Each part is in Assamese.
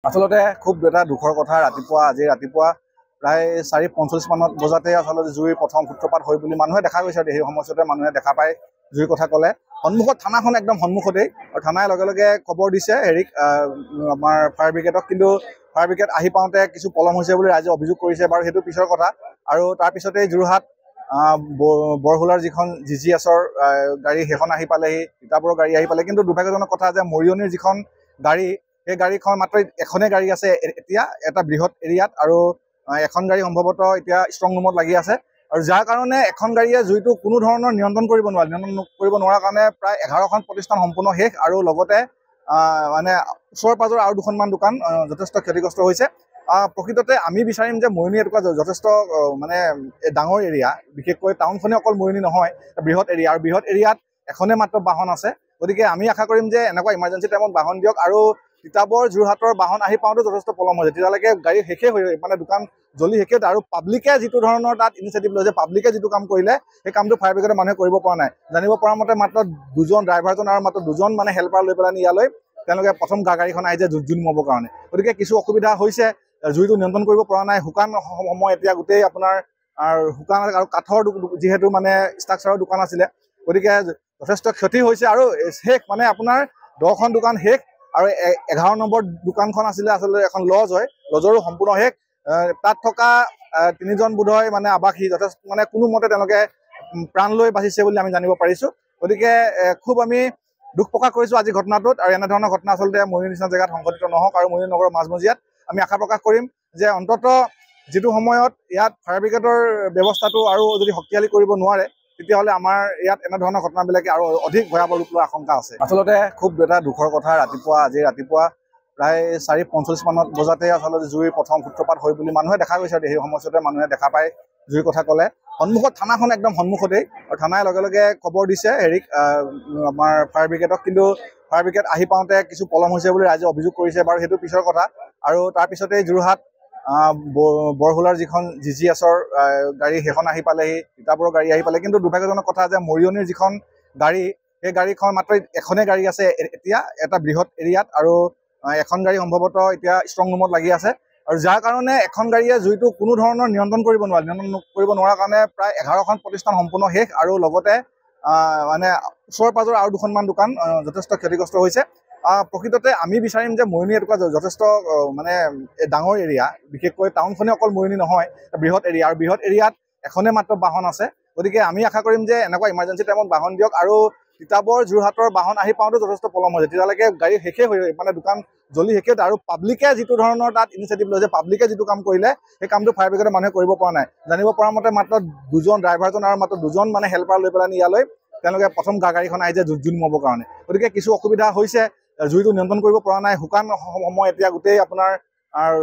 আচলতে খুব এটা দুখৰ কথা আজি ৰাতিপুৱা প্ৰায় 4:45 মানত বজাতে আচলতে জুইৰ প্ৰথম সূত্ৰপাত হয় বুলি মানুহে দেখা গৈছে। সেই সময়তে মানুহে দেখা পায় জুইৰ কথা ক'লে সন্মুখত থানাখন একদম সন্মুখতেই আৰু থানাই লগে লগে খবৰ দিছে হেৰিক আমাৰ ফায়াৰ ব্ৰিগেডক, কিন্তু ফায়াৰ ব্ৰিগেড আহি পাওঁতে কিছু পলম হৈছে বুলি ৰাইজে অভিযোগ কৰিছে। বাৰু সেইটো পিছৰ কথা। আৰু তাৰপিছতেই যোৰহাট বৰহোলাৰ যিখন GGSৰ গাড়ী সেইখন আহি পালেহি, তিতাবৰৰ গাড়ী আহি পালে। কিন্তু দুৰ্ভাগ্যজনক কথা যে মৰিয়নিৰ যিখন গাড়ী সেই গাড়ীখন মাত্ৰ এখনেই গাড়ী আছে এতিয়া এটা বৃহৎ এৰিয়াত, আৰু এখন গাড়ী সম্ভৱতঃ এতিয়া ষ্ট্ৰং ৰুমত লাগি আছে। আৰু যাৰ কাৰণে এখন গাড়ীয়ে জুইটো কোনো ধৰণৰ নিয়ন্ত্ৰণ কৰিব নোৱাৰাৰ কাৰণে প্ৰায় 11খন প্ৰতিষ্ঠান সম্পূৰ্ণ শেষ, আৰু লগতে মানে ওচৰ পাজৰ আৰু দুখনমান দোকান যথেষ্ট ক্ষতিগ্ৰস্ত হৈছে। প্ৰকৃততে আমি বিচাৰিম যে মৰিয়নি এটুকুৰা যথেষ্ট মানে ডাঙৰ এৰিয়া, বিশেষকৈ টাউনখনে অকল মৰিয়নি নহয়, বৃহৎ এৰিয়া, আৰু বৃহৎ এৰিয়াত এখনে মাত্ৰ বাহন আছে। গতিকে আমি আশা কৰিম যে এনেকুৱা ইমাৰ্জেঞ্চি টাইমত বাহন দিয়ক, আৰু তিতাবৰ যোৰহাটৰ বাহন আহি পাওঁতে যথেষ্ট পলম হৈছে। তেতিয়ালৈকে গাড়ী শেষেই হৈ মানে দোকান জ্বলি শেষেই, আৰু পাব্লিকে যিটো ধৰণৰ তাত ইনিচিয়েটিভ লৈছে, পাব্লিকে যিটো কাম কৰিলে সেই কামটো ফায়াৰ ব্ৰিগেডৰ মানুহে কৰিব পৰা নাই। জানিব পৰা মতে মাত্ৰ দুজন ড্ৰাইভাৰজন আৰু মাত্ৰ দুজন মানে হেল্পাৰ লৈ পেলাই ইয়ালৈ তেওঁলোকে প্ৰথম গাড়ীখন আহিছে জুই নুমাবৰ কাৰণে। গতিকে কিছু অসুবিধা হৈছে, জুইটো নিয়ন্ত্ৰণ কৰিব পৰা নাই। শুকান সময় এতিয়া গোটেই আপোনাৰ শুকান আৰু কাঠৰ যিহেতু মানে ষ্ট্ৰাকচাৰৰ দোকান আছিলে, গতিকে যথেষ্ট ক্ষতি হৈছে। আৰু শেষ মানে আপোনাৰ 10খন দোকান শেষ, আৰু 11 নম্বৰ দোকানখন আছিলে আচলতে এখন লজ হয়, লজৰো সম্পূৰ্ণ শেষ। তাত থকা 3জন বোধহয় মানে আৱাসী যথেষ্ট মানে কোনোমতে তেওঁলোকে প্ৰাণ লৈ বাচিছে বুলি আমি জানিব পাৰিছোঁ। গতিকে খুব আমি দুখ প্ৰকাশ কৰিছোঁ আজি ঘটনাটোত, আৰু এনেধৰণৰ ঘটনা আচলতে মৰিয়নি নিচিনা জেগাত সংঘটিত নহওক। আৰু মৰিয়নি নগৰৰ মাজমজিয়াত আমি আশা প্ৰকাশ কৰিম যে অন্ততঃ যিটো সময়ত ইয়াত ফায়াৰ ব্ৰিগেডৰ ব্যৱস্থাটো আৰু যদি শক্তিশালী কৰিব নোৱাৰে, তেতিয়াহ'লে আমাৰ ইয়াত এনেধৰণৰ ঘটনাবিলাকে আৰু অধিক ভয়াৱহ ৰূপ লোৱাৰ আশংকা আছে। আচলতে খুব এটা দুখৰ কথা আজি ৰাতিপুৱা প্ৰায় 4:45 মানত বজাতে আচলতে জুইৰ প্ৰথম সূত্ৰপাত হয় বুলি মানুহে দেখা গৈছে। সেই সময়তে মানুহে দেখা পায় জুইৰ কথা ক'লে সন্মুখত থানাখন একদম সন্মুখতেই, আৰু থানাই লগে লগে খবৰ দিছে হেৰিক আমাৰ ফায়াৰ ব্ৰিগেডক, কিন্তু ফায়াৰ ব্ৰিগেড আহি পাওঁতে কিছু পলম হৈছে বুলি ৰাইজে অভিযোগ কৰিছে। বাৰু সেইটো পিছৰ কথা। আৰু তাৰপিছতেই যোৰহাট বৰহোলাৰ যিখন GGSৰ গাড়ী সেইখন আহি পালেহি, তিতাবৰৰ গাড়ী আহি পালে। কিন্তু দুৰ্ভাগ্যজনক কথা যে মৰিয়নিৰ যিখন গাড়ী সেই গাড়ীখন মাত্ৰ এখনেই গাড়ী আছে এতিয়া এটা বৃহৎ এৰিয়াত, আৰু এখন গাড়ী সম্ভৱতঃ এতিয়া ষ্ট্ৰং ৰুমত লাগি আছে। আৰু যাৰ কাৰণে এখন গাড়ীয়ে জুইটো কোনো ধৰণৰ নিয়ন্ত্ৰণ কৰিব নোৱাৰাৰ কাৰণে প্ৰায় 11খন প্ৰতিষ্ঠান সম্পূৰ্ণ শেষ, আৰু লগতে মানে ওচৰ পাজৰ আৰু দুখনমান দোকান যথেষ্ট ক্ষতিগ্ৰস্ত হৈছে। প্ৰকৃততে আমি বিচাৰিম যে মৰিয়নি এটুকুৰা যথেষ্ট মানে ডাঙৰ এৰিয়া, বিশেষকৈ টাউনখনে অকল মৰিয়নি নহয়, বৃহৎ এৰিয়া, আৰু বৃহৎ এৰিয়াত এখনে মাত্ৰ বাহন আছে। গতিকে আমি আশা কৰিম যে এনেকুৱা ইমাৰ্জেঞ্চি টাইমত বাহন দিয়ক, আৰু তিতাবৰ যোৰহাটৰ বাহন আহি পাওঁতে যথেষ্ট পলম হৈছে। তেতিয়ালৈকে গাড়ী শেষেই হৈ মানে দোকান জ্বলি শেষেই, আৰু পাব্লিকে যিটো ধৰণৰ তাত ইনিচিয়েটিভ লৈছে, পাব্লিকে যিটো কাম কৰিলে সেই কামটো ফায়াৰ ব্ৰিগেডৰ মানুহে কৰিব পৰা নাই। জানিব পৰা মতে মাত্ৰ দুজন ড্ৰাইভাৰজন আৰু মাত্ৰ দুজন মানে হেল্পাৰ লৈ পেলাই ইয়ালৈ তেওঁলোকে প্ৰথম গাড়ীখন আহিছে জুই নুমাবৰ কাৰণে। গতিকে কিছু অসুবিধা হৈছে, জুইটো নিয়ন্ত্ৰণ কৰিব পৰা নাই। শুকান সময় এতিয়া গোটেই আপোনাৰ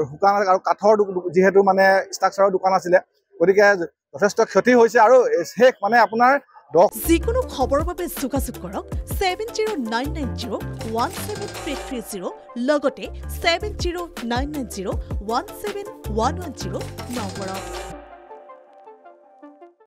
শুকান আৰু কাঠৰ যিহেতু মানে ষ্ট্ৰাকচাৰৰ দোকান আছিলে, গতিকে যথেষ্ট ক্ষতি হৈছে। আৰু শেষ মানে আপোনাৰ যিকোনো খবৰৰ বাবে যোগাযোগ কৰক 7099017330 লগতে 7099017110 নম্বৰত।